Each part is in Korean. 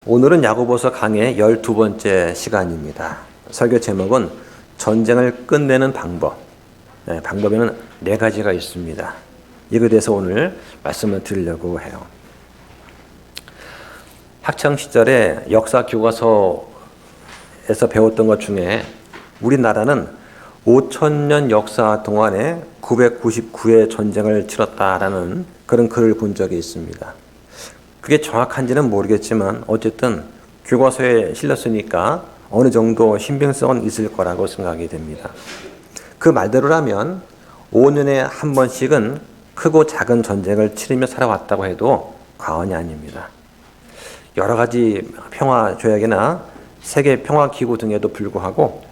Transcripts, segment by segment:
오늘은 야고보서 강의 12번째 시간입니다. 설교 제목은 전쟁을 끝내는 방법. 방법에는 4가지가 있습니다. 이거에 대해서 오늘 말씀을 드리려고 해요. 학창시절에 역사 교과서에서 배웠던 것 중에 우리나라는 5,000년 역사 동안에 999의 전쟁을 치렀다라는 그런 글을 본 적이 있습니다. 그게 정확한지는 모르겠지만 어쨌든 교과서에 실렸으니까 어느 정도 신빙성은 있을 거라고 생각이 됩니다. 그 말대로라면 5년에 한 번씩은 크고 작은 전쟁을 치르며 살아왔다고 해도 과언이 아닙니다. 여러 가지 평화 조약이나 세계 평화기구 등에도 불구하고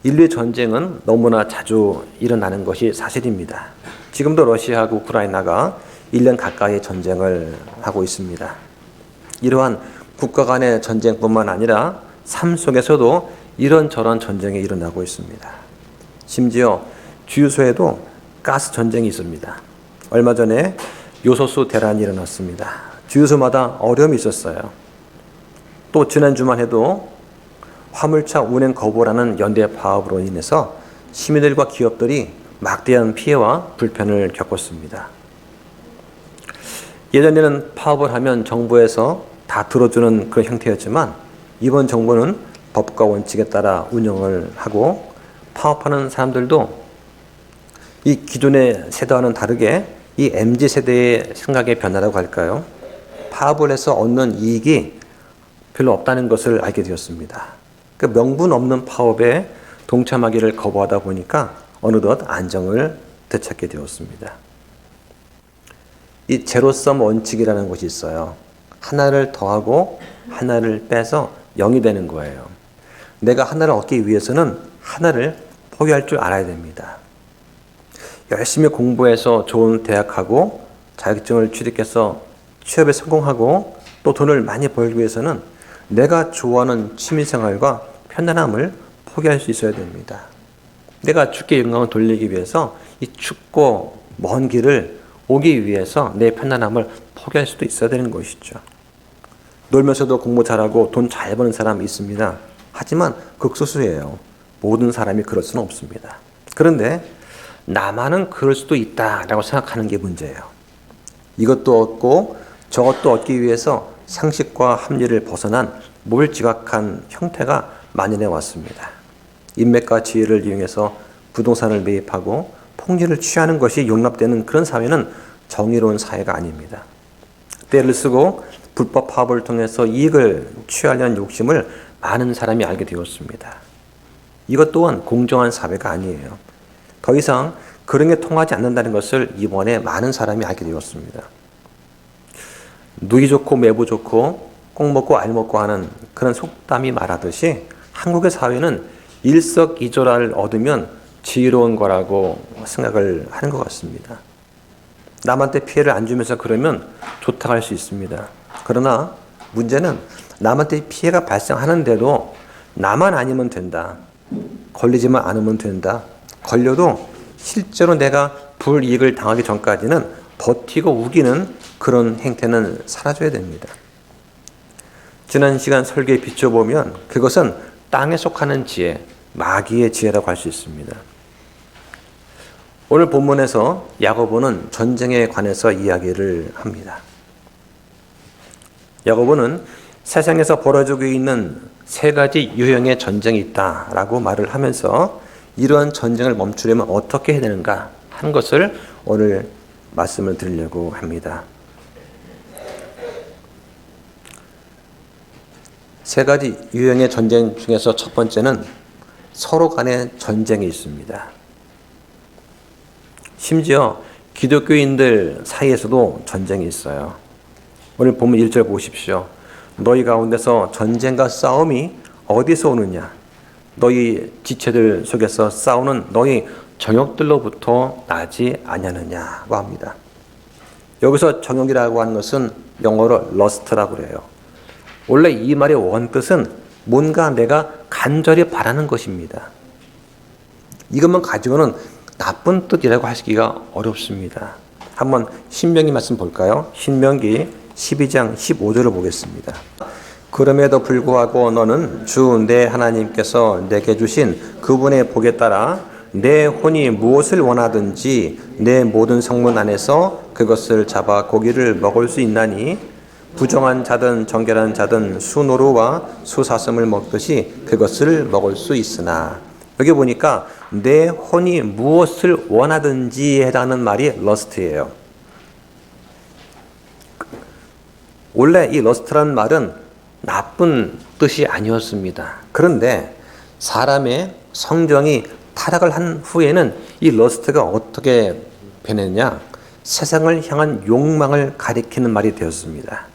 인류의 전쟁은 너무나 자주 일어나는 것이 사실입니다. 지금도 러시아하고 우크라이나가 1년 가까이 전쟁을 하고 있습니다. 이러한 국가 간의 전쟁뿐만 아니라 삶 속에서도 이런저런 전쟁이 일어나고 있습니다. 심지어 주유소에도 가스 전쟁이 있습니다. 얼마 전에 요소수 대란이 일어났습니다. 주유소마다 어려움이 있었어요. 또 지난 주만 해도 화물차 운행 거부라는 연대 파업으로 인해서 시민들과 기업들이 막대한 피해와 불편을 겪었습니다. 예전에는 파업을 하면 정부에서 다 들어주는 그런 형태였지만 이번 정부는 법과 원칙에 따라 운영을 하고 파업하는 사람들도 이 기존의 세대와는 다르게 이 MZ세대의 생각의 변화라고 할까요? 파업을 해서 얻는 이익이 별로 없다는 것을 알게 되었습니다. 그 명분 없는 파업에 동참하기를 거부하다 보니까 어느덧 안정을 되찾게 되었습니다. 이 제로섬 원칙이라는 것이 있어요. 하나를 더하고 하나를 빼서 0이 되는 거예요. 내가 하나를 얻기 위해서는 하나를 포기할 줄 알아야 됩니다. 열심히 공부해서 좋은 대학하고 자격증을 취득해서 취업에 성공하고 또 돈을 많이 벌기 위해서는 내가 좋아하는 취미생활과 편안함을 포기할 수 있어야 됩니다. 내가 주께 영광을 돌리기 위해서 이 춥고 먼 길을 오기 위해서 내 편안함을 포기할 수도 있어야 되는 것이죠. 놀면서도 공부 잘하고 돈 잘 버는 사람이 있습니다. 하지만 극소수예요. 모든 사람이 그럴 수는 없습니다. 그런데 나만은 그럴 수도 있다라고 생각하는 게 문제예요. 이것도 얻고 저것도 얻기 위해서 상식과 합리를 벗어난 몰지각한 형태가 만연해 왔습니다. 인맥과 지혜를 이용해서 부동산을 매입하고 폭리를 취하는 것이 용납되는 그런 사회는 정의로운 사회가 아닙니다. 때를 쓰고 불법 파업을 통해서 이익을 취하려는 욕심을 많은 사람이 알게 되었습니다. 이것 또한 공정한 사회가 아니에요. 더 이상 그런 게 통하지 않는다는 것을 이번에 많은 사람이 알게 되었습니다. 누이 좋고 매부 좋고 꼭 먹고 알 먹고 하는 그런 속담이 말하듯이 한국의 사회는 일석이조를 얻으면 지혜로운 거라고 생각을 하는 것 같습니다. 남한테 피해를 안 주면서 그러면 좋다고 할 수 있습니다. 그러나 문제는 남한테 피해가 발생하는데도 나만 아니면 된다. 걸리지만 않으면 된다. 걸려도 실제로 내가 불이익을 당하기 전까지는 버티고 우기는 그런 행태는 사라져야 됩니다. 지난 시간 설교에 비춰보면 그것은 땅에 속하는 지혜, 마귀의 지혜라고 할 수 있습니다. 오늘 본문에서 야고보는 전쟁에 관해서 이야기를 합니다. 야고보는 세상에서 벌어지고 있는 3가지 유형의 전쟁이 있다라고 말을 하면서 이러한 전쟁을 멈추려면 어떻게 해야 되는가 하는 것을 오늘 말씀을 드리려고 합니다. 3가지 유형의 전쟁 중에서 첫 번째는 서로 간의 전쟁이 있습니다. 심지어 기독교인들 사이에서도 전쟁이 있어요. 오늘 본문 1절 보십시오. 너희 가운데서 전쟁과 싸움이 어디서 오느냐? 너희 지체들 속에서 싸우는 너희 정욕들로부터 나지 아니하느냐고 합니다. 여기서 정욕이라고 하는 것은 영어로 lust라고 그래요. 원래 이 말의 원뜻은 뭔가 내가 간절히 바라는 것입니다. 이것만 가지고는 나쁜 뜻이라고 하시기가 어렵습니다. 한번 신명기 말씀 볼까요? 신명기 12장 15절을 보겠습니다. 그럼에도 불구하고 너는 주 내 하나님께서 내게 주신 그분의 복에 따라 내 혼이 무엇을 원하든지 내 모든 성문 안에서 그것을 잡아 고기를 먹을 수 있나니 부정한 자든 정결한 자든 수노루와 수사슴을 먹듯이 그것을 먹을 수 있으나 여기 보니까 내 혼이 무엇을 원하든지 해당하는 말이 러스트예요. 원래 이 러스트라는 말은 나쁜 뜻이 아니었습니다. 그런데 사람의 성정이 타락을 한 후에는 이 러스트가 어떻게 변했냐? 세상을 향한 욕망을 가리키는 말이 되었습니다.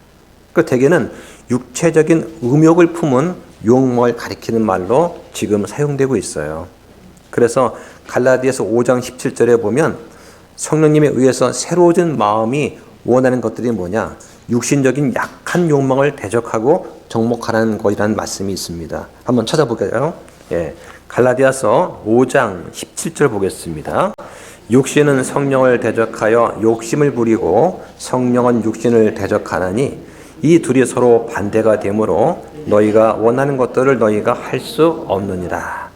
그 대개는 육체적인 음욕을 품은 욕망을 가리키는 말로 지금 사용되고 있어요. 그래서 갈라디아서 5장 17절에 보면 성령님에 의해서 새로워진 마음이 원하는 것들이 뭐냐? 육신적인 약한 욕망을 대적하고 정복하라는 것이라는 말씀이 있습니다. 한번 찾아볼까요? 예, 갈라디아서 5장 17절 보겠습니다. 육신은 성령을 대적하여 욕심을 부리고 성령은 육신을 대적하나니 이 둘이 서로 반대가 되므로 너희가 원하는 것들을 너희가 할 수 없느니라.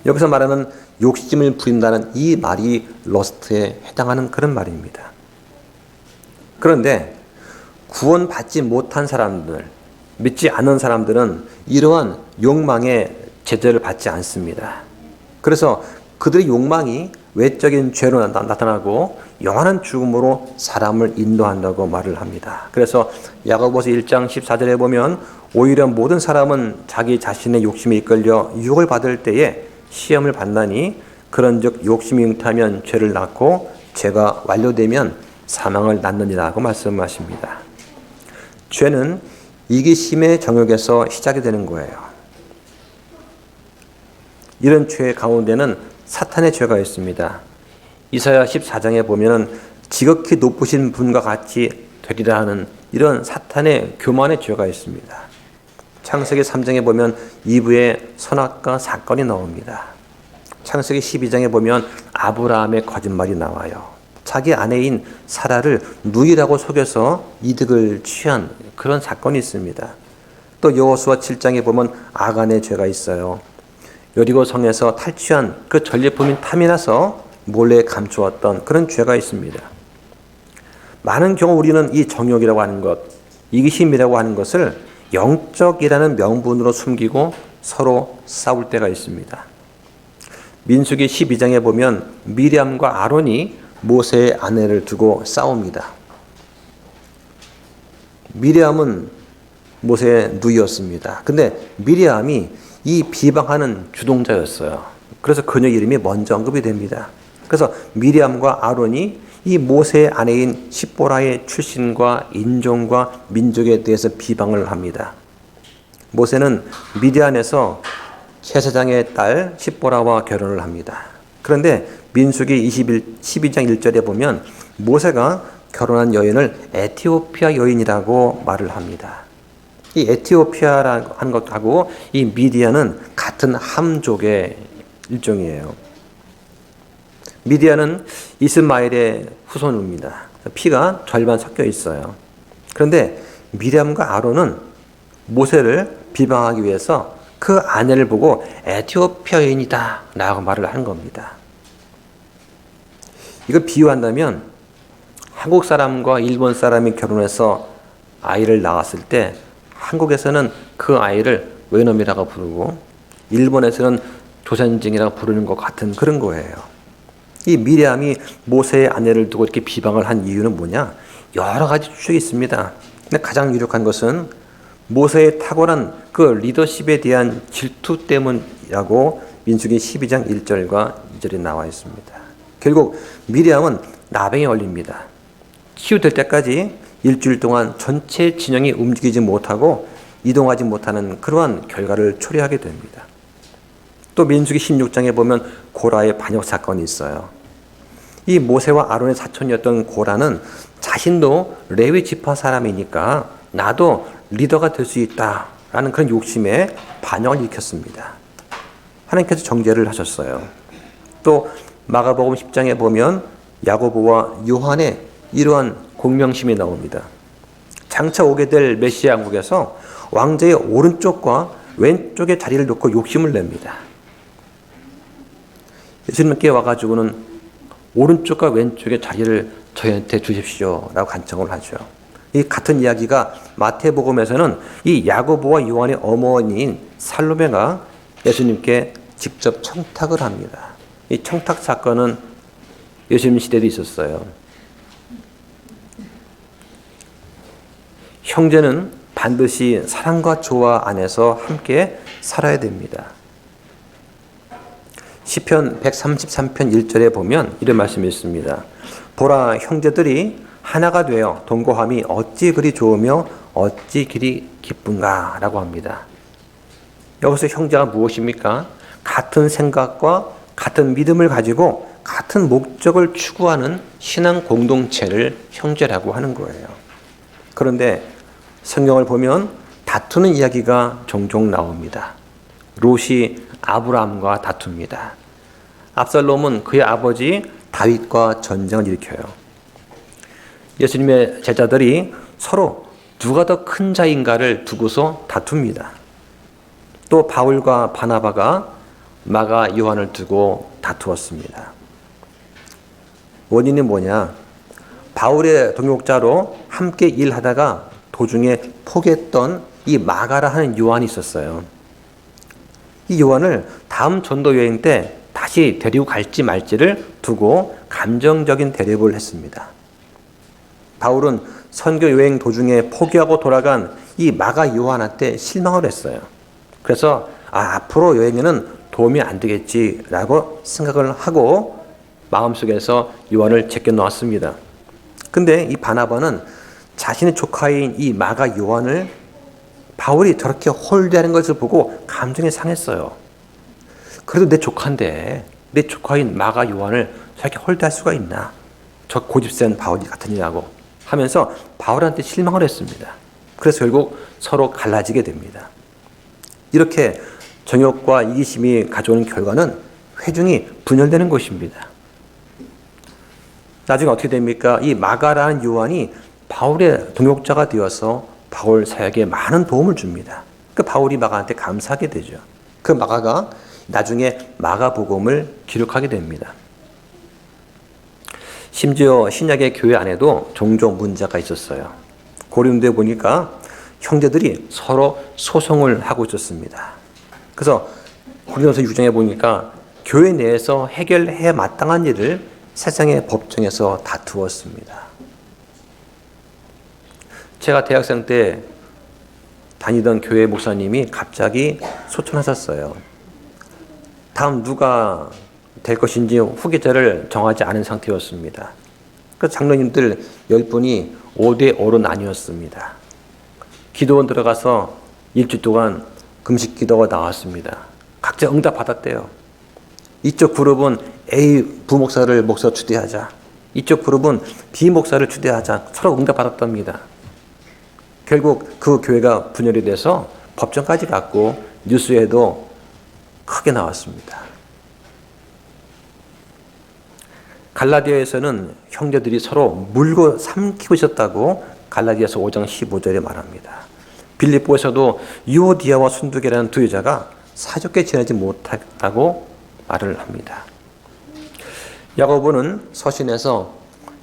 여기서 말하는 욕심을 부린다는 이 말이 러스트에 해당하는 그런 말입니다. 그런데 구원받지 못한 사람들, 믿지 않은 사람들은 이러한 욕망의 제재를 받지 않습니다. 그래서 그들의 욕망이 외적인 죄로 나타나고 영원한 죽음으로 사람을 인도한다고 말을 합니다. 그래서 야고보서 1장 14절에 보면 오히려 모든 사람은 자기 자신의 욕심에 이끌려 유혹을 받을 때에 시험을 받나니 그런즉 욕심이 잉타면 죄를 낳고 죄가 완료되면 사망을 낳느니라고 말씀하십니다. 죄는 이기심의 정욕에서 시작이 되는 거예요. 이런 죄 가운데는 사탄의 죄가 있습니다. 이사야 14장에 보면 지극히 높으신 분과 같이 되리라 하는 이런 사탄의 교만의 죄가 있습니다. 창세기 3장에 보면 이브의 선악과 사건이 나옵니다. 창세기 12장에 보면 아브라함의 거짓말이 나와요. 자기 아내인 사라를 누이라고 속여서 이득을 취한 그런 사건이 있습니다. 또 여호수아 7장에 보면 아간의 죄가 있어요. 여리고 성에서 탈취한 그 전리품인 탐이 나서 몰래 감추었던 그런 죄가 있습니다. 많은 경우 우리는 이 정욕이라고 하는 것, 이기심이라고 하는 것을 영적이라는 명분으로 숨기고 서로 싸울 때가 있습니다. 민수기 12장에 보면 미리암과 아론이 모세의 아내를 두고 싸웁니다. 미리암은 모세의 누이였습니다. 근데 미리암이 이 비방하는 주동자였어요. 그래서 그녀 이름이 먼저 언급이 됩니다. 그래서 미리암과 아론이 이 모세의 아내인 십보라의 출신과 인종과 민족에 대해서 비방을 합니다. 모세는 미디안에서 제사장의 딸 십보라와 결혼을 합니다. 그런데 민수기 12장 1절에 보면 모세가 결혼한 여인을 에티오피아 여인이라고 말을 합니다. 이 에티오피아라는 것하고 이 미디안은 같은 함족의 일종이에요. 미디안은 이스마엘의 후손입니다. 피가 절반 섞여 있어요. 그런데 미리암과 아론은 모세를 비방하기 위해서 그 아내를 보고 에티오피아인이다 라고 말을 한 겁니다. 이걸 비유한다면 한국 사람과 일본 사람이 결혼해서 아이를 낳았을 때 한국에서는 그 아이를 외놈이라고 부르고 일본에서는 조선징이라고 부르는 것 같은 그런 거예요. 이 미리암이 모세의 아내를 두고 이렇게 비방을 한 이유는 뭐냐? 여러 가지 추측이 있습니다. 근데 가장 유력한 것은 모세의 탁월한 그 리더십에 대한 질투 때문이라고 민수기 12장 1절과 2절에 나와 있습니다. 결국 미리암은 나병에 걸립니다. 치유될 때까지 일주일 동안 전체 진영이 움직이지 못하고 이동하지 못하는 그러한 결과를 초래하게 됩니다. 또 민수기 16장에 보면 고라의 반역 사건이 있어요. 이 모세와 아론의 사촌이었던 고라는 자신도 레위 지파 사람이니까 나도 리더가 될 수 있다라는 그런 욕심에 반역을 일으켰습니다. 하나님께서 정죄를 하셨어요. 또 마가복음 10장에 보면 야고보와 요한의 이러한 공명심이 나옵니다. 장차 오게 될 메시아 왕국에서 왕좌의 오른쪽과 왼쪽에 자리를 놓고 욕심을 냅니다. 예수님께 와가지고는 오른쪽과 왼쪽의 자리를 저희한테 주십시오 라고 간청을 하죠. 이 같은 이야기가 마태복음에서는 이 야고보와 요한의 어머니인 살로메가 예수님께 직접 청탁을 합니다. 이 청탁 사건은 예수님 시대도 있었어요. 형제는 반드시 사랑과 조화 안에서 함께 살아야 됩니다. 시편 133편 1절에 보면 이런 말씀이 있습니다. 보라, 형제들이 하나가 되어 동거함이 어찌 그리 좋으며 어찌 그리 기쁜가 라고 합니다. 여기서 형제가 무엇입니까? 같은 생각과 같은 믿음을 가지고 같은 목적을 추구하는 신앙 공동체를 형제라고 하는 거예요. 그런데 성경을 보면 다투는 이야기가 종종 나옵니다. 롯이 아브라함과 다툽니다. 압살롬은 그의 아버지 다윗과 전쟁을 일으켜요. 예수님의 제자들이 서로 누가 더 큰 자인가를 두고서 다툽니다. 또 바울과 바나바가 마가 요한을 두고 다투었습니다. 원인이 뭐냐? 바울의 동역자로 함께 일하다가 도중에 포기했던 이 마가라 하는 요한이 있었어요. 이 요한을 다음 전도 여행 때 다시 데리고 갈지 말지를 두고 감정적인 대립을 했습니다. 바울은 선교 여행 도중에 포기하고 돌아간 이 마가 요한한테 실망을 했어요. 그래서 앞으로 여행에는 도움이 안 되겠지라고 생각을 하고 마음속에서 요한을 제껴 놓았습니다. 근데 이 바나바는 자신의 조카인 이 마가 요한을 바울이 저렇게 홀대하는 것을 보고 감정이 상했어요. 그래도 내 조카인데 내 조카인 마가 요한을 저렇게 홀대할 수가 있나? 저 고집센 바울이 같으니라고 하면서 바울한테 실망을 했습니다. 그래서 결국 서로 갈라지게 됩니다. 이렇게 정욕과 이기심이 가져오는 결과는 회중이 분열되는 것입니다. 나중에 어떻게 됩니까? 이 마가라는 요한이 바울의 동역자가 되어서 바울 사역에 많은 도움을 줍니다. 그 바울이 마가한테 감사하게 되죠. 그 마가가 나중에 마가복음을 기록하게 됩니다. 심지어 신약의 교회 안에도 종종 문제가 있었어요. 고린도에 보니까 형제들이 서로 소송을 하고 있었습니다. 그래서 고린도서 6장에 보니까 교회 내에서 해결해 마땅한 일을 세상의 법정에서 다투었습니다. 제가 대학생 때 다니던 교회 목사님이 갑자기 소천하셨어요. 다음 누가 될 것인지 후계자를 정하지 않은 상태였습니다. 그래서 장로님들 10분이 5대5로 나뉘었습니다. 기도원 들어가서 일주일 동안 금식 기도가 나왔습니다. 각자 응답 받았대요. 이쪽 그룹은 A 부목사를 목사 추대하자. 이쪽 그룹은 B 목사를 추대하자. 서로 응답 받았답니다. 결국 그 교회가 분열이 돼서 법정까지 갔고 뉴스에도 크게 나왔습니다. 갈라디아에서는 형제들이 서로 물고 삼키고 있었다고 갈라디아서 5장 15절에 말합니다. 빌립보에서도 유오디아와 순두계라는 두 여자가 사좋게 지내지 못했다고 말을 합니다. 야고보는 서신에서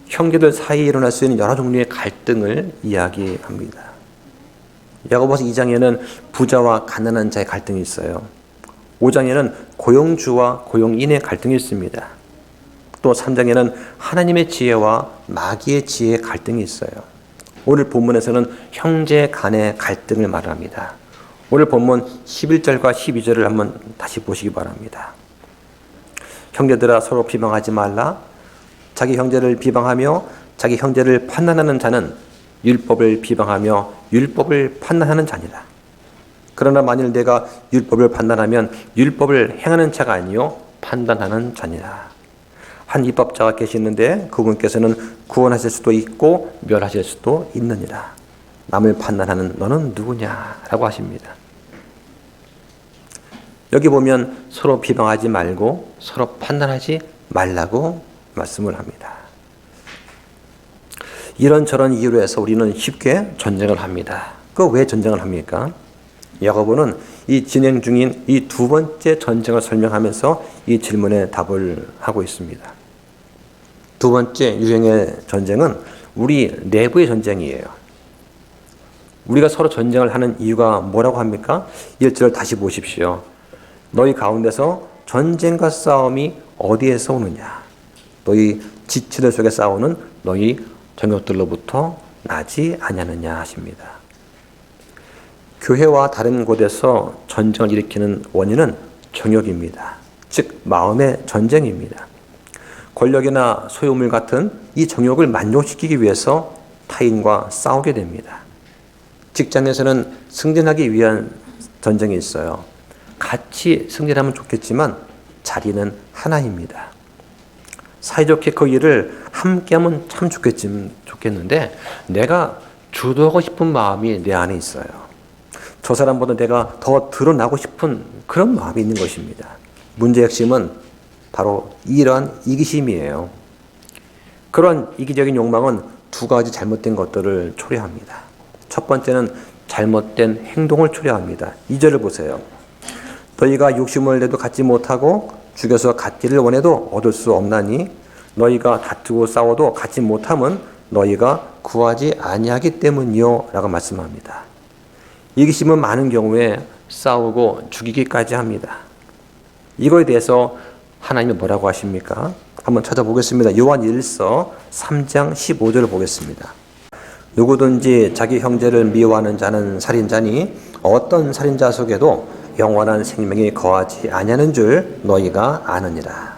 형제들 사이에 일어날 수 있는 여러 종류의 갈등을 이야기합니다. 야고보서 2장에는 부자와 가난한 자의 갈등이 있어요. 5장에는 고용주와 고용인의 갈등이 있습니다. 또 3장에는 하나님의 지혜와 마귀의 지혜의 갈등이 있어요. 오늘 본문에서는 형제 간의 갈등을 말합니다. 오늘 본문 11절과 12절을 한번 다시 보시기 바랍니다. 형제들아 서로 비방하지 말라. 자기 형제를 비방하며 자기 형제를 판단하는 자는 율법을 비방하며 율법을 판단하는 자니라. 그러나 만일 내가 율법을 판단하면 율법을 행하는 자가 아니요 판단하는 자니라. 한 입법자가 계시는데 그분께서는 구원하실 수도 있고 멸하실 수도 있느니라. 남을 판단하는 너는 누구냐? 라고 하십니다. 여기 보면 서로 비방하지 말고 서로 판단하지 말라고 말씀을 합니다. 이런저런 이유로 해서 우리는 쉽게 전쟁을 합니다. 그 왜 전쟁을 합니까? 야고보는 이 진행 중인 이 두 번째 전쟁을 설명하면서 이 질문에 답을 하고 있습니다. 두 번째 유형의 전쟁은 우리 내부의 전쟁이에요. 우리가 서로 전쟁을 하는 이유가 뭐라고 합니까? 1절을 다시 보십시오. 너희 가운데서 전쟁과 싸움이 어디에서 오느냐? 너희 지체들 속에 싸우는 너희 정욕들로부터 나지 아니하느냐 하십니다. 교회와 다른 곳에서 전쟁을 일으키는 원인은 정욕입니다. 즉 마음의 전쟁입니다. 권력이나 소유물 같은 이 정욕을 만족시키기 위해서 타인과 싸우게 됩니다. 직장에서는 승진하기 위한 전쟁이 있어요. 같이 승진하면 좋겠지만 자리는 하나입니다. 사이좋게 그 일을 함께하면 참 좋겠는데 내가 주도하고 싶은 마음이 내 안에 있어요. 저 사람보다 내가 더 드러나고 싶은 그런 마음이 있는 것입니다. 문제의 핵심은 바로 이러한 이기심이에요. 그런 이기적인 욕망은 두 가지 잘못된 것들을 초래합니다. 첫 번째는 잘못된 행동을 초래합니다. 2절을 보세요. 너희가 욕심을 내도 갖지 못하고 죽여서 갖기를 원해도 얻을 수 없나니 너희가 다투고 싸워도 갖지 못함은 너희가 구하지 아니하기 때문이요 라고 말씀합니다. 이기심은 많은 경우에 싸우고 죽이기까지 합니다. 이거에 대해서 하나님이 뭐라고 하십니까? 한번 찾아보겠습니다. 요한 1서 3장 15절을 보겠습니다. 누구든지 자기 형제를 미워하는 자는 살인자니 어떤 살인자 속에도 영원한 생명이 거하지 아니하는 줄 너희가 아느니라.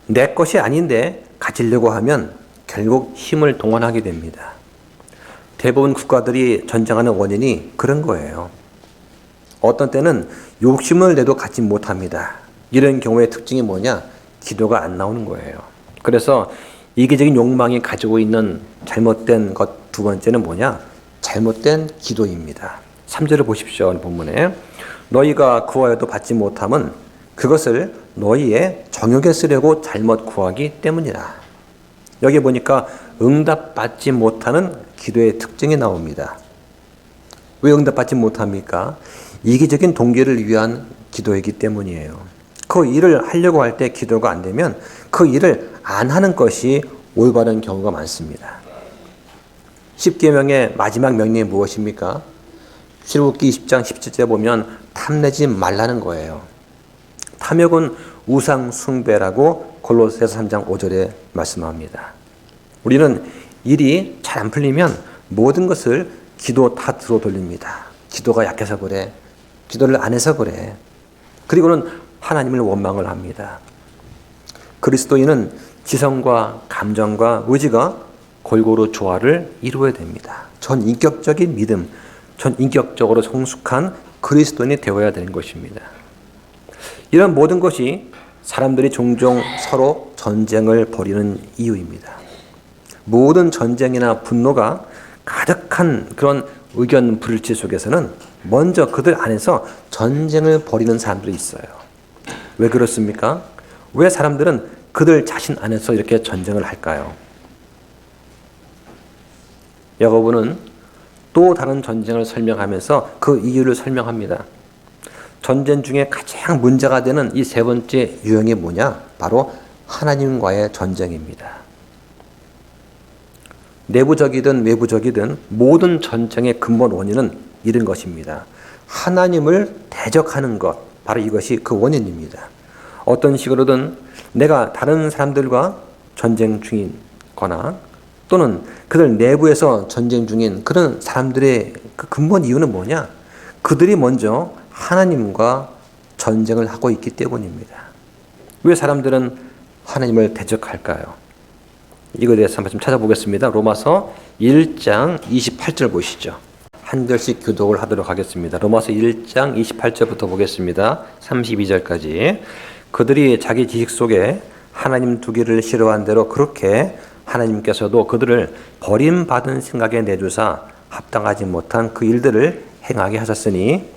내 것이 아닌데 가지려고 하면 결국 힘을 동원하게 됩니다. 대부분 국가들이 전쟁하는 원인이 그런 거예요. 어떤 때는 욕심을 내도 갖지 못합니다. 이런 경우의 특징이 뭐냐? 기도가 안 나오는 거예요. 그래서 이기적인 욕망이 가지고 있는 잘못된 것 두 번째는 뭐냐? 잘못된 기도입니다. 3절을 보십시오. 본문에 너희가 구하여도 받지 못함은 그것을 너희의 정욕에 쓰려고 잘못 구하기 때문이라. 여기 보니까 응답받지 못하는 기도의 특징이 나옵니다. 왜 응답받지 못합니까? 이기적인 동기를 위한 기도이기 때문이에요. 그 일을 하려고 할 때 기도가 안 되면 그 일을 안 하는 것이 올바른 경우가 많습니다. 10계명의 마지막 명령이 무엇입니까? 출애굽기 20장 17절에 보면 탐내지 말라는 거예요. 탐욕은 우상 숭배라고 골로새서 3장 5절에 말씀합니다. 우리는 일이 잘 안 풀리면 모든 것을 기도 탓으로 돌립니다. 기도가 약해서 그래. 기도를 안 해서 그래. 그리고는 하나님을 원망을 합니다. 그리스도인은 지성과 감정과 의지가 골고루 조화를 이루어야 됩니다. 전인격적인 믿음, 전인격적으로 성숙한 그리스도인이 되어야 되는 것입니다. 이런 모든 것이 사람들이 종종 서로 전쟁을 벌이는 이유입니다. 모든 전쟁이나 분노가 가득한 그런 의견 불일치 속에서는 먼저 그들 안에서 전쟁을 벌이는 사람들이 있어요. 왜 그렇습니까? 왜 사람들은 그들 자신 안에서 이렇게 전쟁을 할까요? 야고보는 또 다른 전쟁을 설명하면서 그 이유를 설명합니다. 전쟁 중에 가장 문제가 되는 이 세 번째 유형이 뭐냐? 바로 하나님과의 전쟁입니다. 내부적이든 외부적이든 모든 전쟁의 근본 원인은 이런 것입니다. 하나님을 대적하는 것, 바로 이것이 그 원인입니다. 어떤 식으로든 내가 다른 사람들과 전쟁 중이거나 또는 그들 내부에서 전쟁 중인 그런 사람들의 그 근본 이유는 뭐냐? 그들이 먼저 하나님과 전쟁을 하고 있기 때문입니다. 왜 사람들은 하나님을 대적할까요? 이거에 대해서 한번 좀 찾아보겠습니다. 로마서 1장 28절 보시죠. 한 절씩 교독을 하도록 하겠습니다. 로마서 1장 28절부터 보겠습니다. 32절까지. 그들이 자기 지식 속에 하나님 두기를 싫어한 대로 그렇게 하나님께서도 그들을 버림받은 생각에 내주사 합당하지 못한 그 일들을 행하게 하셨으니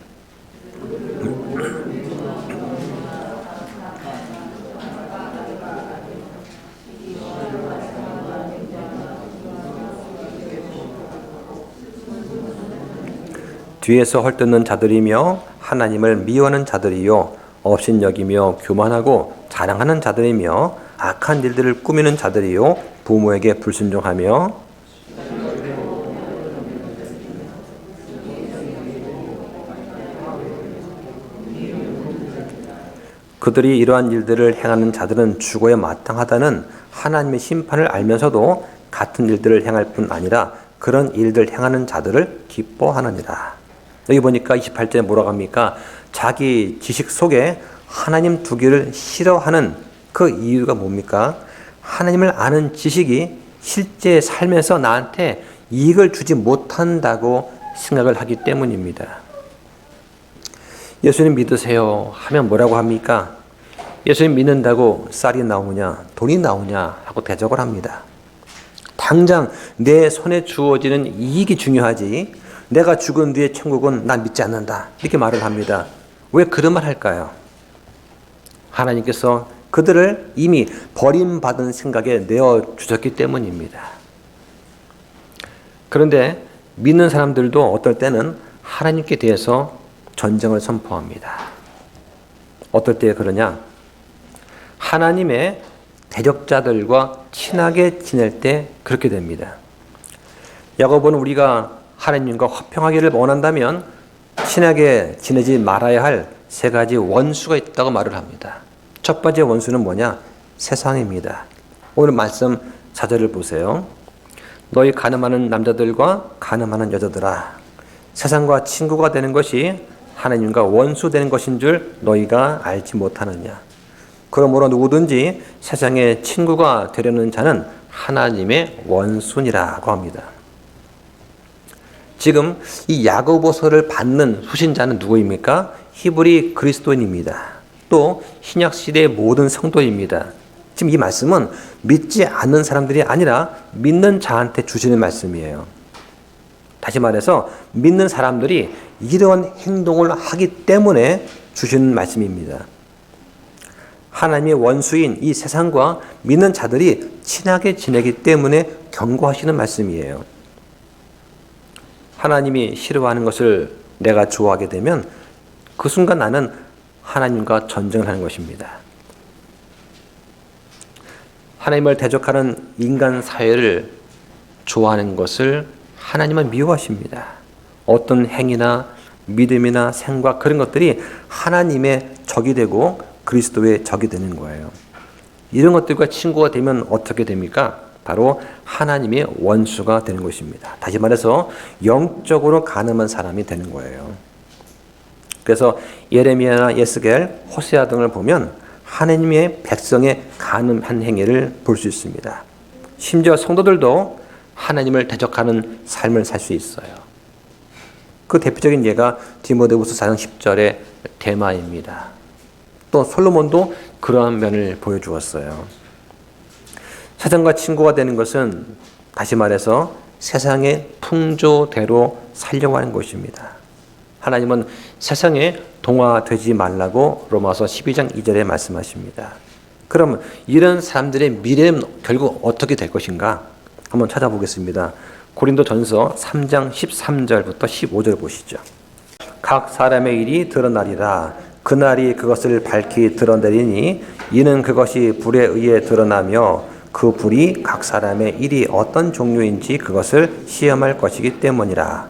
뒤에서 헐뜯는 자들이며 하나님을 미워하는 자들이요 업신여기며 교만하고 자랑하는 자들이며 악한 일들을 꾸미는 자들이요 부모에게 불순종하며 그들이 이러한 일들을 행하는 자들은 죽어야 마땅하다는 하나님의 심판을 알면서도 같은 일들을 행할 뿐 아니라 그런 일들 행하는 자들을 기뻐하느니라. 여기 보니까 28절에 뭐라고 합니까? 자기 지식 속에 하나님 두기를 싫어하는 그 이유가 뭡니까? 하나님을 아는 지식이 실제 삶에서 나한테 이익을 주지 못한다고 생각을 하기 때문입니다. 예수님 믿으세요 하면 뭐라고 합니까? 예수님 믿는다고 쌀이 나오냐 돈이 나오냐 하고 대적을 합니다. 당장 내 손에 주어지는 이익이 중요하지 내가 죽은 뒤에 천국은 난 믿지 않는다 이렇게 말을 합니다. 왜 그런 말 할까요? 하나님께서 그들을 이미 버림받은 생각에 내어주셨기 때문입니다. 그런데 믿는 사람들도 어떨 때는 하나님께 대해서 전쟁을 선포합니다. 어떨 때 그러냐? 하나님의 대적자들과 친하게 지낼 때 그렇게 됩니다. 야고보는 우리가 하나님과 화평하기를 원한다면 친하게 지내지 말아야 할 세 가지 원수가 있다고 말을 합니다. 첫 번째 원수는 뭐냐? 세상입니다. 오늘 말씀 4절을 보세요. 너희 가늠하는 남자들과 가늠하는 여자들아 세상과 친구가 되는 것이 하나님과 원수 되는 것인 줄 너희가 알지 못하느냐. 그러므로 누구든지 세상의 친구가 되려는 자는 하나님의 원수니라고 합니다. 지금 이 야고보서를 받는 수신자는 누구입니까? 히브리 그리스도인입니다. 또 신약시대의 모든 성도입니다. 지금 이 말씀은 믿지 않는 사람들이 아니라 믿는 자한테 주시는 말씀이에요. 다시 말해서 믿는 사람들이 이러한 행동을 하기 때문에 주시는 말씀입니다. 하나님의 원수인 이 세상과 믿는 자들이 친하게 지내기 때문에 경고하시는 말씀이에요. 하나님이 싫어하는 것을 내가 좋아하게 되면 그 순간 나는 하나님과 전쟁을 하는 것입니다. 하나님을 대적하는 인간 사회를 좋아하는 것을 하나님은 미워하십니다. 어떤 행위나 믿음이나 생각 그런 것들이 하나님의 적이 되고 그리스도의 적이 되는 거예요. 이런 것들과 친구가 되면 어떻게 됩니까? 바로 하나님의 원수가 되는 것입니다. 다시 말해서 영적으로 가늠한 사람이 되는 거예요. 그래서 예레미야나 예스겔, 호세아 등을 보면 하나님의 백성의 가늠한 행위를 볼 수 있습니다. 심지어 성도들도 하나님을 대적하는 삶을 살 수 있어요. 그 대표적인 예가 디모데후서 4장 10절의 데마입니다. 또 솔로몬도 그러한 면을 보여주었어요. 세상과 친구가 되는 것은 다시 말해서 세상의 풍조대로 살려고 하는 것입니다. 하나님은 세상에 동화되지 말라고 로마서 12장 2절에 말씀하십니다. 그럼 이런 사람들의 미래는 결국 어떻게 될 것인가? 한번 찾아보겠습니다. 고린도전서 3장 13절부터 15절 보시죠. 각 사람의 일이 드러나리라. 그날이 그것을 밝히 드러내리니 이는 그것이 불에 의해 드러나며 그 불이 각 사람의 일이 어떤 종류인지 그것을 시험할 것이기 때문이라.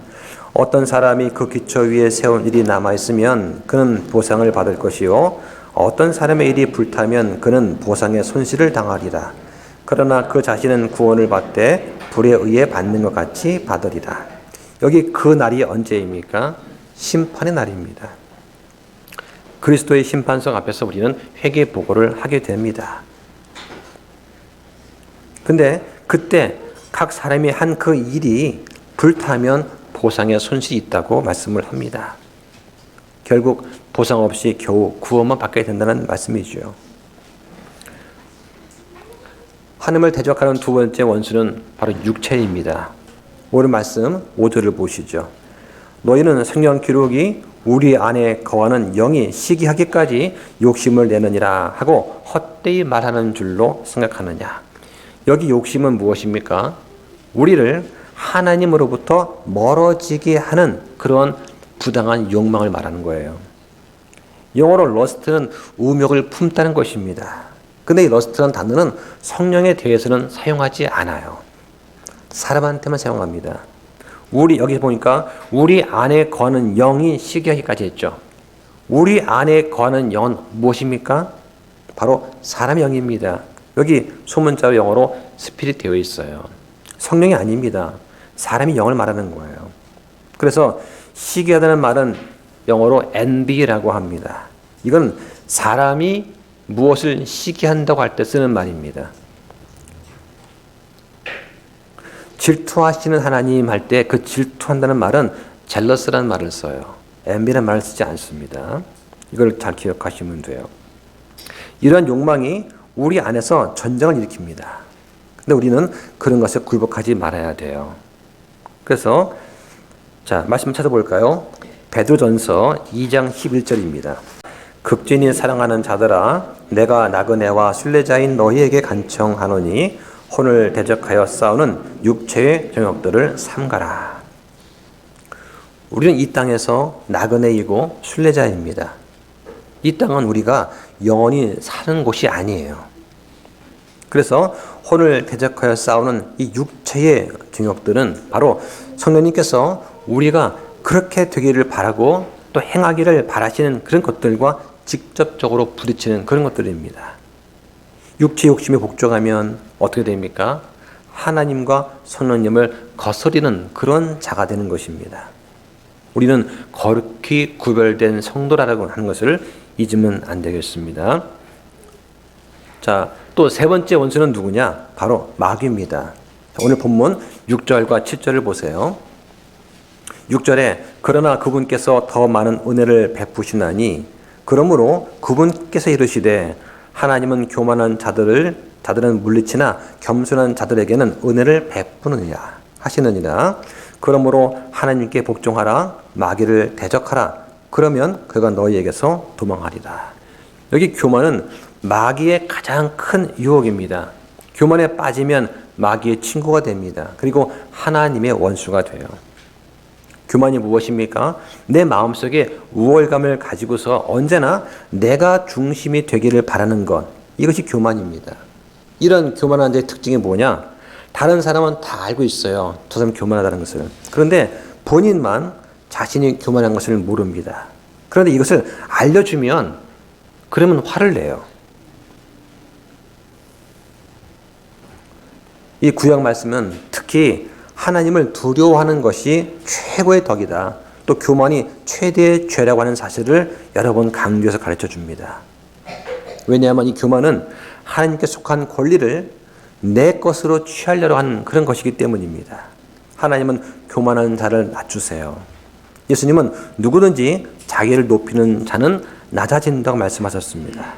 어떤 사람이 그 기초 위에 세운 일이 남아있으면 그는 보상을 받을 것이요 어떤 사람의 일이 불타면 그는 보상의 손실을 당하리라. 그러나 그 자신은 구원을 받되 불에 의해 받는 것 같이 받으리라. 여기 그 날이 언제입니까? 심판의 날입니다. 그리스도의 심판석 앞에서 우리는 회개 보고를 하게 됩니다. 근데 그때 각 사람이 한 그 일이 불타면 보상의 손실이 있다고 말씀을 합니다. 결국 보상 없이 겨우 구원만 받게 된다는 말씀이죠. 하나님을 대적하는 두 번째 원수는 바로 육체입니다. 오늘 말씀 5절을 보시죠. 너희는 성경 기록이 우리 안에 거하는 영이 시기하기까지 욕심을 내느니라 하고 헛되이 말하는 줄로 생각하느냐. 여기 욕심은 무엇입니까? 우리를 하나님으로부터 멀어지게 하는 그런 부당한 욕망을 말하는 거예요. 영어로 러스트는 우욕을 품다는 것입니다. 근데 이 러스트라는 단어는 성령에 대해서는 사용하지 않아요. 사람한테만 사용합니다. 여기 보니까 우리 안에 거하는 영이 시기하기까지 했죠. 우리 안에 거하는 영은 무엇입니까? 바로 사람의 영입니다. 여기 소문자로 영어로 스피릿 되어 있어요. 성령이 아닙니다. 사람이 영을 말하는 거예요. 그래서 시기하다는 말은 영어로 envy라고 합니다. 이건 사람이 무엇을 시기한다고 할 때 쓰는 말입니다. 질투하시는 하나님 할 때 그 질투한다는 말은 jealous라는 말을 써요. envy라는 말을 쓰지 않습니다. 이걸 잘 기억하시면 돼요. 이러한 욕망이 우리 안에서 전쟁을 일으킵니다. 근데 우리는 그런 것에 굴복하지 말아야 돼요. 그래서 자, 말씀 찾아볼까요? 베드로전서 2장 11절입니다. 극진히 사랑하는 자들아, 내가 나그네와 순례자인 너희에게 간청하노니 혼을 대적하여 싸우는 육체의 정욕들을 삼가라. 우리는 이 땅에서 나그네이고 순례자입니다. 이 땅은 우리가 영원히 사는 곳이 아니에요. 그래서 혼을 대적하여 싸우는 이 육체의 정욕들은 바로 성령님께서 우리가 그렇게 되기를 바라고 또 행하기를 바라시는 그런 것들과 직접적으로 부딪히는 그런 것들입니다. 육체 욕심에 복종하면 어떻게 됩니까? 하나님과 성령님을 거스리는 그런 자가 되는 것입니다. 우리는 거룩히 구별된 성도라고 하는 것을 잊으면 안 되겠습니다. 자, 또 세 번째 원수는 누구냐? 바로 마귀입니다. 오늘 본문 6절과 7절을 보세요. 6절에 그러나 그분께서 더 많은 은혜를 베푸시나니 그러므로 그분께서 이르시되 하나님은 교만한 자들은 물리치나 겸손한 자들에게는 은혜를 베푸느니라 하시느니라. 그러므로 하나님께 복종하라, 마귀를 대적하라. 그러면 그가 너희에게서 도망하리라. 여기 교만은 마귀의 가장 큰 유혹입니다. 교만에 빠지면 마귀의 친구가 됩니다. 그리고 하나님의 원수가 돼요. 교만이 무엇입니까? 내 마음속에 우월감을 가지고서 언제나 내가 중심이 되기를 바라는 것, 이것이 교만입니다. 이런 교만한 자의 특징이 뭐냐? 다른 사람은 다 알고 있어요. 저 사람 교만하다는 것을. 그런데 본인만 자신이 교만한 것을 모릅니다. 그런데 이것을 알려주면 그러면 화를 내요. 이 구약 말씀은 특히 하나님을 두려워하는 것이 최고의 덕이다. 또 교만이 최대의 죄라고 하는 사실을 여러 번 강조해서 가르쳐 줍니다. 왜냐하면 이 교만은 하나님께 속한 권리를 내 것으로 취하려고 하는 그런 것이기 때문입니다. 하나님은 교만한 자를 낮추세요. 예수님은 누구든지 자기를 높이는 자는 낮아진다고 말씀하셨습니다.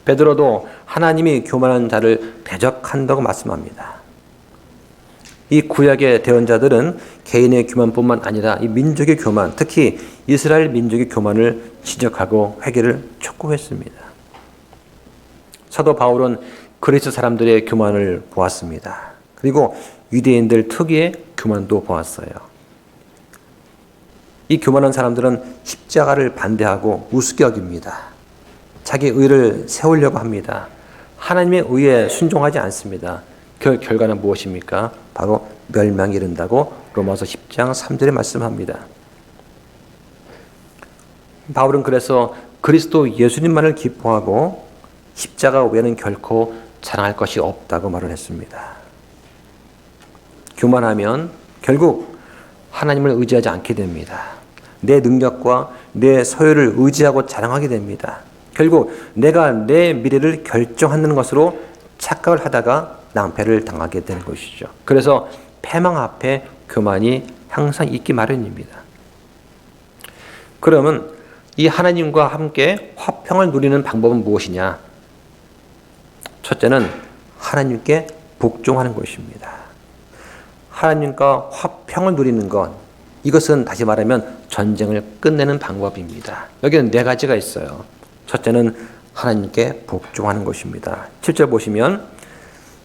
베드로도 하나님이 교만한 자를 대적한다고 말씀합니다. 이 구약의 대언자들은 개인의 교만뿐만 아니라 이 민족의 교만, 특히 이스라엘 민족의 교만을 지적하고 회개를 촉구했습니다. 사도 바울은 그리스 사람들의 교만을 보았습니다. 그리고 유대인들 특유의 교만도 보았어요. 이 교만한 사람들은 십자가를 반대하고 우습게 여깁니다. 자기 의를 세우려고 합니다. 하나님의 의에 순종하지 않습니다. 그 결과는 무엇입니까? 바로 멸망에 이른다고 로마서 10장 3절에 말씀합니다. 바울은 그래서 그리스도 예수님만을 기뻐하고 십자가 외에는 결코 자랑할 것이 없다고 말을 했습니다. 교만하면 결국 하나님을 의지하지 않게 됩니다. 내 능력과 내 소유를 의지하고 자랑하게 됩니다. 결국 내가 내 미래를 결정하는 것으로 착각을 하다가 낭패를 당하게 되는 것이죠. 그래서 패망 앞에 교만이 항상 있기 마련입니다. 그러면 이 하나님과 함께 화평을 누리는 방법은 무엇이냐? 첫째는 하나님께 복종하는 것입니다. 하나님과 화평을 누리는 것, 이것은 다시 말하면 전쟁을 끝내는 방법입니다. 여기는 네 가지가 있어요. 첫째는 하나님께 복종하는 것입니다. 7절 보시면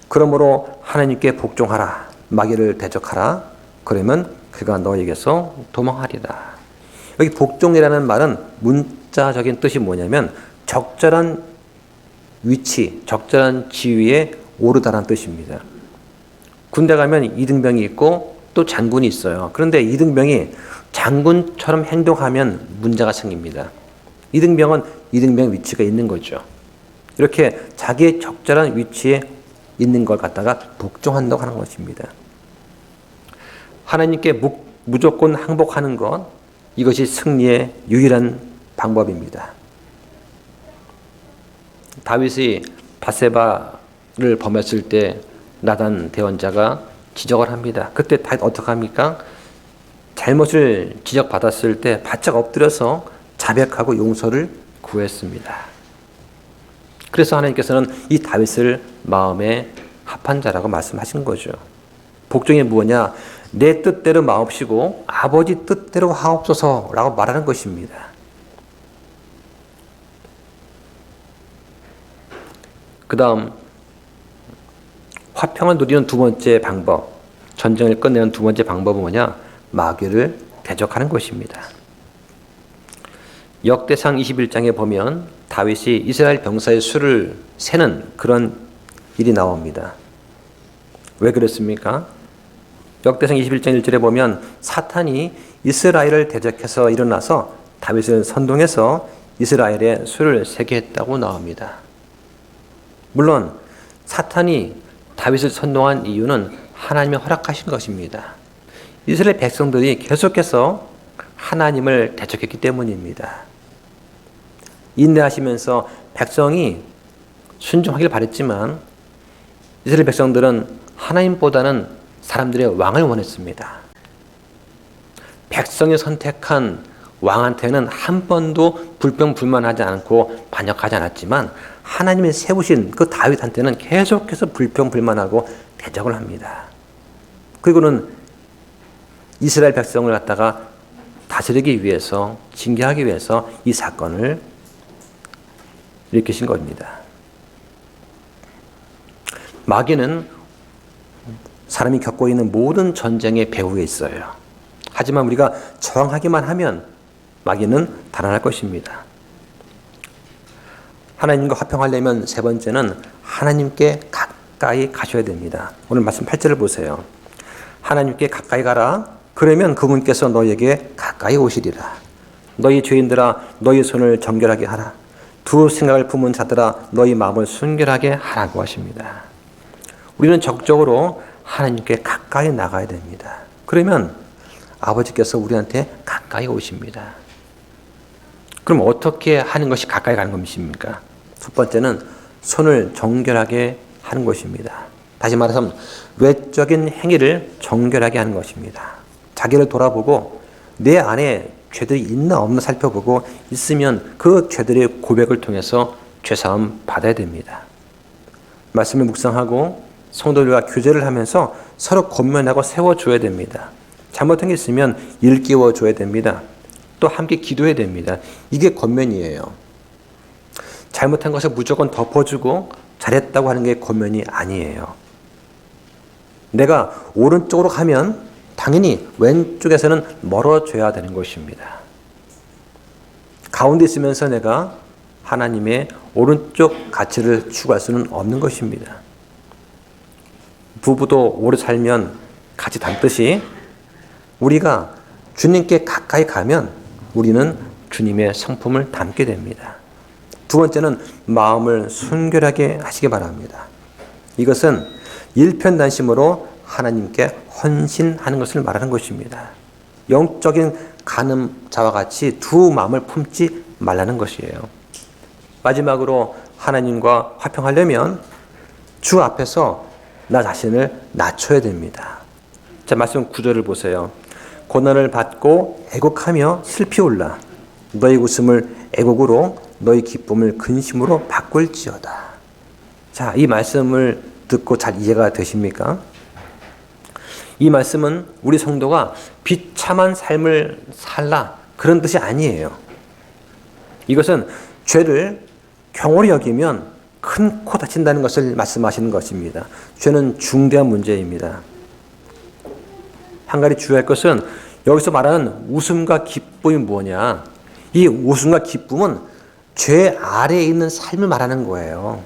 그러므로 하나님께 복종하라, 마귀를 대적하라. 그러면 그가 너에게서 도망하리라. 여기 복종이라는 말은 문자적인 뜻이 뭐냐면 적절한 위치, 적절한 지위에 오르다라는 뜻입니다. 군대 가면 이등병이 있고 또 장군이 있어요. 그런데 이등병이 장군처럼 행동하면 문제가 생깁니다. 이등병은 이등병 위치가 있는 거죠. 이렇게 자기의 적절한 위치에 있는 걸 갖다가 복종한다고 하는 것입니다. 하나님께 무조건 항복하는 것, 이것이 승리의 유일한 방법입니다. 다윗이 밧세바를 범했을 때 나단 대원자가 지적을 합니다. 그때 다윗 어떻게 합니까? 잘못을 지적받았을 때 바짝 엎드려서 자백하고 용서를 구했습니다. 그래서 하나님께서는 이 다윗을 마음에 합한 자라고 말씀하신 거죠. 복종이 뭐냐? 내 뜻대로 마옵시고 아버지 뜻대로 하옵소서라고 말하는 것입니다. 그 다음 화평을 누리는 두 번째 방법, 전쟁을 끝내는 두 번째 방법은 뭐냐? 마귀를 대적하는 것입니다. 역대상 21장에 보면 다윗이 이스라엘 병사의 수를 세는 그런 일이 나옵니다. 왜 그렇습니까? 역대상 21장 1절에 보면 사탄이 이스라엘을 대적해서 일어나서 다윗을 선동해서 이스라엘의 수를 세게 했다고 나옵니다. 물론 사탄이 다윗을 선동한 이유는 하나님이 허락하신 것입니다. 이스라엘 백성들이 계속해서 하나님을 대적했기 때문입니다. 인내하시면서 백성이 순종하길 바랬지만 이스라엘 백성들은 하나님보다는 사람들의 왕을 원했습니다. 백성이 선택한 왕한테는 한 번도 불평불만하지 않고 반역하지 않았지만 하나님이 세우신 그 다윗한테는 계속해서 불평불만하고 대적을 합니다. 그리고는 이스라엘 백성을 갖다가 다스리기 위해서, 징계하기 위해서 이 사건을 일으키신 겁니다. 마귀는 사람이 겪고 있는 모든 전쟁의 배후에 있어요. 하지만 우리가 저항하기만 하면 마귀는 달아날 것입니다. 하나님과 화평하려면 세 번째는 하나님께 가까이 가셔야 됩니다. 오늘 말씀 8절을 보세요. 하나님께 가까이 가라. 그러면 그분께서 너에게 가까이 오시리라. 너희 죄인들아 너희 손을 정결하게 하라. 두 생각을 품은 자들아 너희 마음을 순결하게 하라고 하십니다. 우리는 적극적으로 하나님께 가까이 나가야 됩니다. 그러면 아버지께서 우리한테 가까이 오십니다. 그럼 어떻게 하는 것이 가까이 가는 것입니까? 첫 번째는 손을 정결하게 하는 것입니다. 다시 말해서 외적인 행위를 정결하게 하는 것입니다. 자기를 돌아보고 내 안에 죄들이 있나 없나 살펴보고 있으면 그 죄들의 고백을 통해서 죄사함 받아야 됩니다. 말씀을 묵상하고 성도들과 교제를 하면서 서로 권면하고 세워줘야 됩니다. 잘못한 게 있으면 일깨워줘야 됩니다. 또 함께 기도해야 됩니다. 이게 권면이에요. 잘못한 것을 무조건 덮어주고 잘했다고 하는 게 권면이 아니에요. 내가 오른쪽으로 가면 당연히 왼쪽에서는 멀어져야 되는 것입니다. 가운데 있으면서 내가 하나님의 오른쪽 가치를 추구할 수는 없는 것입니다. 부부도 오래 살면 같이 닮듯이 우리가 주님께 가까이 가면 우리는 주님의 성품을 담게 됩니다. 두 번째는 마음을 순결하게 하시기 바랍니다. 이것은 일편단심으로 하나님께 헌신하는 것을 말하는 것입니다. 영적인 간음자와 같이 두 마음을 품지 말라는 것이에요. 마지막으로 하나님과 화평하려면 주 앞에서 나 자신을 낮춰야 됩니다. 자, 말씀 9절을 보세요. 고난을 받고 애곡하며 슬피 울라. 너희 웃음을 애곡으로 너희 기쁨을 근심으로 바꿀지어다. 자, 이 말씀을 듣고 잘 이해가 되십니까? 이 말씀은 우리 성도가 비참한 삶을 살라 그런 뜻이 아니에요. 이것은 죄를 경홀히 여기면 큰 코 다친다는 것을 말씀하시는 것입니다. 죄는 중대한 문제입니다. 한 가지 주의할 것은 여기서 말하는 웃음과 기쁨이 뭐냐? 이 웃음과 기쁨은 죄 아래에 있는 삶을 말하는 거예요.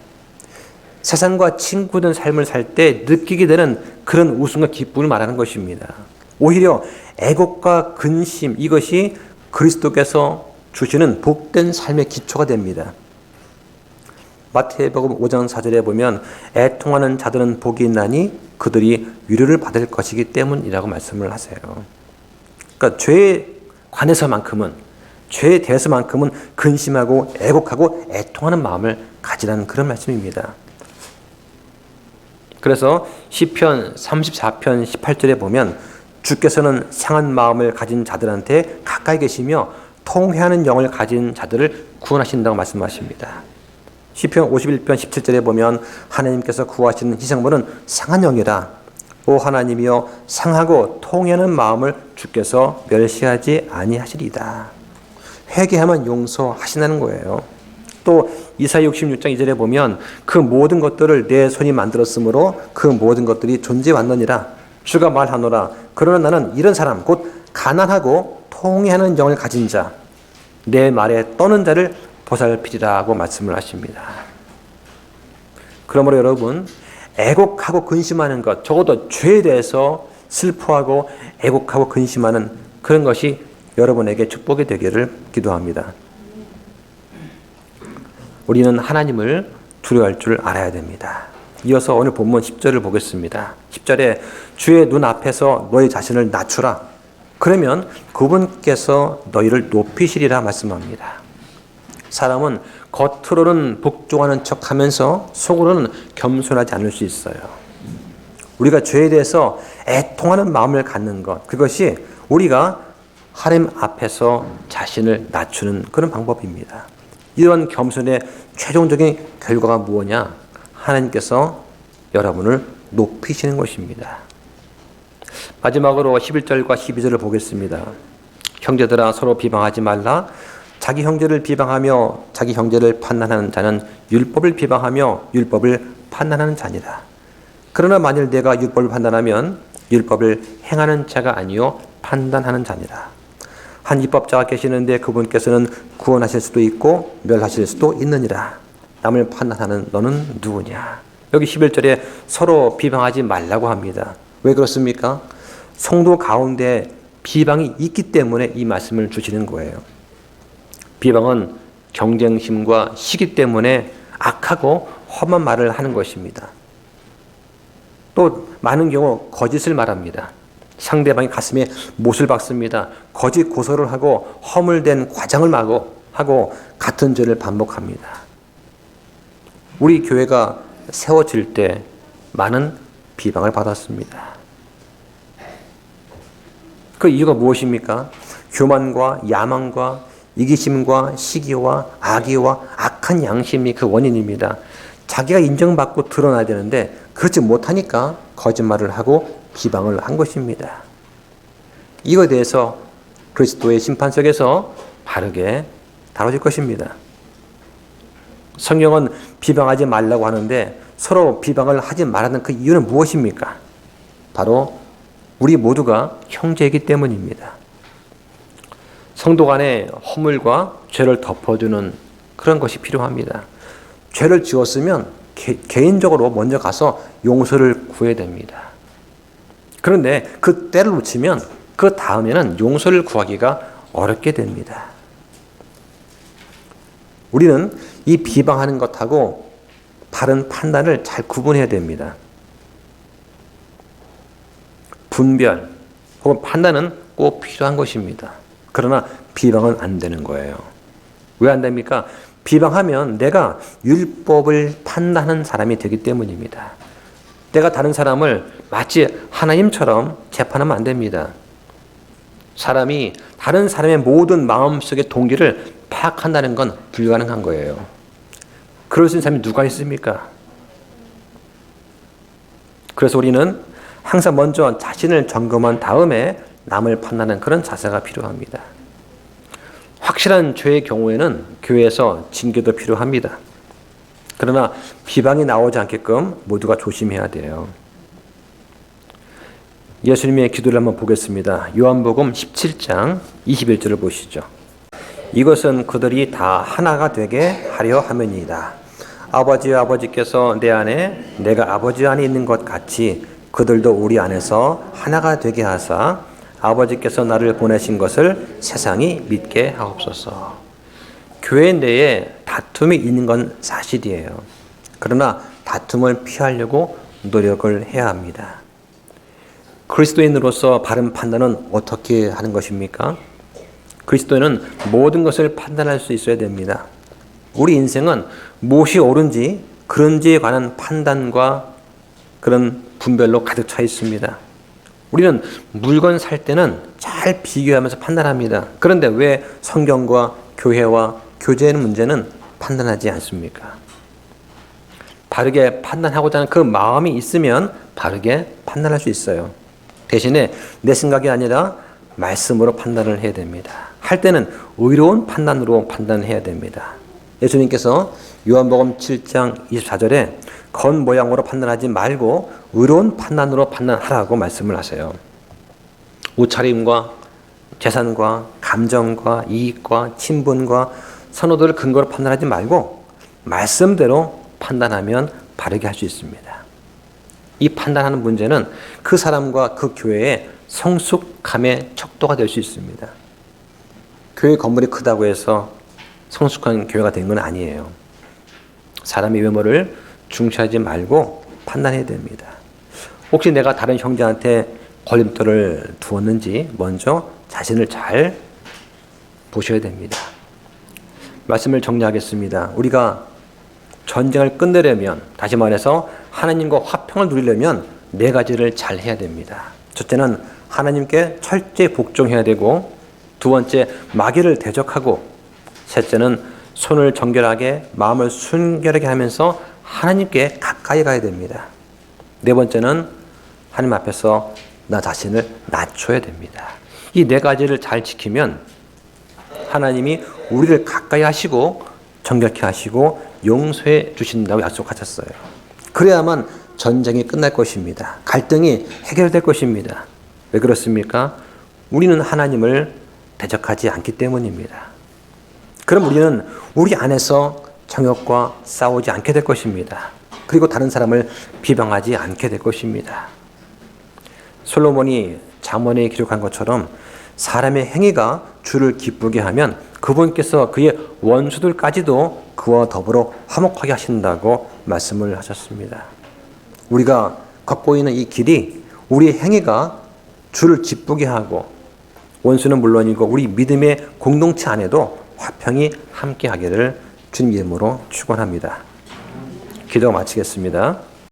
세상과 친구된 삶을 살 때 느끼게 되는 그런 웃음과 기쁨을 말하는 것입니다. 오히려 애곡과 근심, 이것이 그리스도께서 주시는 복된 삶의 기초가 됩니다. 마태복음 5장 4절에 보면 애통하는 자들은 복이 있나니 그들이 위로를 받을 것이기 때문이라고 말씀을 하세요. 그러니까 죄에 관해서만큼은, 죄에 대해서만큼은 근심하고 애곡하고 애통하는 마음을 가지라는 그런 말씀입니다. 그래서 시편 34편 18절에 보면 주께서는 상한 마음을 가진 자들한테 가까이 계시며 통회하는 영을 가진 자들을 구원하신다고 말씀하십니다. 시편 51편 17절에 보면 하나님께서 구하시는 희생물은 상한 영이라. 오 하나님이여, 상하고 통회하는 마음을 주께서 멸시하지 아니하시리이다. 회개하면 용서하신다는 거예요. 또 이사야 66장 2절에 보면 그 모든 것들을 내 손이 만들었으므로 그 모든 것들이 존재 왔느니라. 주가 말하노라. 그러나 나는 이런 사람, 곧 가난하고 통회하는 영을 가진 자, 내 말에 떠는 자를 보살피리라고 말씀을 하십니다. 그러므로 여러분, 애곡하고 근심하는 것, 적어도 죄에 대해서 슬퍼하고 애곡하고 근심하는 그런 것이 여러분에게 축복이 되기를 기도합니다. 우리는 하나님을 두려워할 줄 알아야 됩니다. 이어서 오늘 본문 10절을 보겠습니다. 10절에 주의 눈 앞에서 너희 자신을 낮추라. 그러면 그분께서 너희를 높이시리라 말씀합니다. 사람은 겉으로는 복종하는 척하면서 속으로는 겸손하지 않을 수 있어요. 우리가 죄에 대해서 애통하는 마음을 갖는 것, 그것이 우리가 하나님 앞에서 자신을 낮추는 그런 방법입니다. 이런 겸손의 최종적인 결과가 무엇이냐? 하나님께서 여러분을 높이시는 것입니다. 마지막으로 11절과 12절을 보겠습니다. 형제들아, 서로 비방하지 말라. 자기 형제를 비방하며 자기 형제를 판단하는 자는 율법을 비방하며 율법을 판단하는 자니라. 그러나 만일 내가 율법을 판단하면 율법을 행하는 자가 아니요 판단하는 자니라. 한 입법자가 계시는데 그분께서는 구원하실 수도 있고 멸하실 수도 있느니라. 남을 판단하는 너는 누구냐? 여기 11절에 서로 비방하지 말라고 합니다. 왜 그렇습니까? 성도 가운데 비방이 있기 때문에 이 말씀을 주시는 거예요. 비방은 경쟁심과 시기 때문에 악하고 험한 말을 하는 것입니다. 또 많은 경우 거짓을 말합니다. 상대방의 가슴에 못을 박습니다. 거짓 고소를 하고 허물된 과장을 하고 같은 죄를 반복합니다. 우리 교회가 세워질 때 많은 비방을 받았습니다. 그 이유가 무엇입니까? 교만과 야망과 이기심과 시기와 악의와 악한 양심이 그 원인입니다. 자기가 인정받고 드러나야 되는데 그렇지 못하니까 거짓말을 하고 비방을 한 것입니다. 이거에 대해서 그리스도의 심판석에서 바르게 다뤄질 것입니다. 성경은 비방하지 말라고 하는데 서로 비방을 하지 말라는 그 이유는 무엇입니까? 바로 우리 모두가 형제이기 때문입니다. 성도 간의 허물과 죄를 덮어주는 그런 것이 필요합니다. 죄를 지었으면 개인적으로 먼저 가서 용서를 구해야 됩니다. 그런데 그 때를 놓치면 그 다음에는 용서를 구하기가 어렵게 됩니다. 우리는 이 비방하는 것하고 바른 판단을 잘 구분해야 됩니다. 분별 혹은 판단은 꼭 필요한 것입니다. 그러나 비방은 안 되는 거예요. 왜 안 됩니까? 비방하면 내가 율법을 판단하는 사람이 되기 때문입니다. 내가 다른 사람을 마치 하나님처럼 재판하면 안 됩니다. 사람이 다른 사람의 모든 마음속의 동기를 파악한다는 건 불가능한 거예요. 그럴 수 있는 사람이 누가 있습니까? 그래서 우리는 항상 먼저 자신을 점검한 다음에 남을 판단하는 그런 자세가 필요합니다. 확실한 죄의 경우에는 교회에서 징계도 필요합니다. 그러나 비방이 나오지 않게끔 모두가 조심해야 돼요. 예수님의 기도를 한번 보겠습니다. 요한복음 17장 21절을 보시죠. 이것은 그들이 다 하나가 되게 하려 함이니이다. 아버지와 아버지께서 내 안에 내가 아버지 안에 있는 것 같이 그들도 우리 안에서 하나가 되게 하사 아버지께서 나를 보내신 것을 세상이 믿게 하옵소서. 교회 내에 다툼이 있는 건 사실이에요. 그러나 다툼을 피하려고 노력을 해야 합니다. 그리스도인으로서 바른 판단은 어떻게 하는 것입니까? 그리스도인은 모든 것을 판단할 수 있어야 됩니다. 우리 인생은 무엇이 옳은지 그런지에 관한 판단과 그런 분별로 가득 차 있습니다. 우리는 물건 살 때는 잘 비교하면서 판단합니다. 그런데 왜 성경과 교회와 교제의 문제는 판단하지 않습니까? 바르게 판단하고자 하는 그 마음이 있으면 바르게 판단할 수 있어요. 대신에 내 생각이 아니라 말씀으로 판단을 해야 됩니다. 할 때는 의로운 판단으로 판단해야 됩니다. 예수님께서 요한복음 7장 24절에 겉모양으로 판단하지 말고 의로운 판단으로 판단하라고 말씀을 하세요. 옷차림과 재산과 감정과 이익과 친분과 선호도를 근거로 판단하지 말고 말씀대로 판단하면 바르게 할 수 있습니다. 이 판단하는 문제는 그 사람과 그 교회의 성숙함의 척도가 될 수 있습니다. 교회 건물이 크다고 해서 성숙한 교회가 된 건 아니에요. 사람의 외모를 중시하지 말고 판단해야 됩니다. 혹시 내가 다른 형제한테 걸림돌을 두었는지 먼저 자신을 잘 보셔야 됩니다. 말씀을 정리하겠습니다. 우리가 전쟁을 끝내려면, 다시 말해서 하나님과 화평을 누리려면 네 가지를 잘 해야 됩니다. 첫째는 하나님께 철저히 복종해야 되고, 두 번째 마귀를 대적하고, 셋째는 손을 정결하게 마음을 순결하게 하면서 하나님께 가까이 가야 됩니다. 네 번째는 하나님 앞에서 나 자신을 낮춰야 됩니다. 이 네 가지를 잘 지키면 하나님이 우리를 가까이 하시고 정결케 하시고 용서해 주신다고 약속하셨어요. 그래야만 전쟁이 끝날 것입니다. 갈등이 해결될 것입니다. 왜 그렇습니까? 우리는 하나님을 대적하지 않기 때문입니다. 그럼 우리는 우리 안에서 정욕과 싸우지 않게 될 것입니다. 그리고 다른 사람을 비방하지 않게 될 것입니다. 솔로몬이 잠언에 기록한 것처럼 사람의 행위가 주를 기쁘게 하면 그분께서 그의 원수들까지도 그와 더불어 화목하게 하신다고 말씀을 하셨습니다. 우리가 걷고 있는 이 길이 우리의 행위가 주를 기쁘게 하고 원수는 물론이고 우리 믿음의 공동체 안에도 화평이 함께 하기를 주님 이름으로 축원합니다. 기도 마치겠습니다.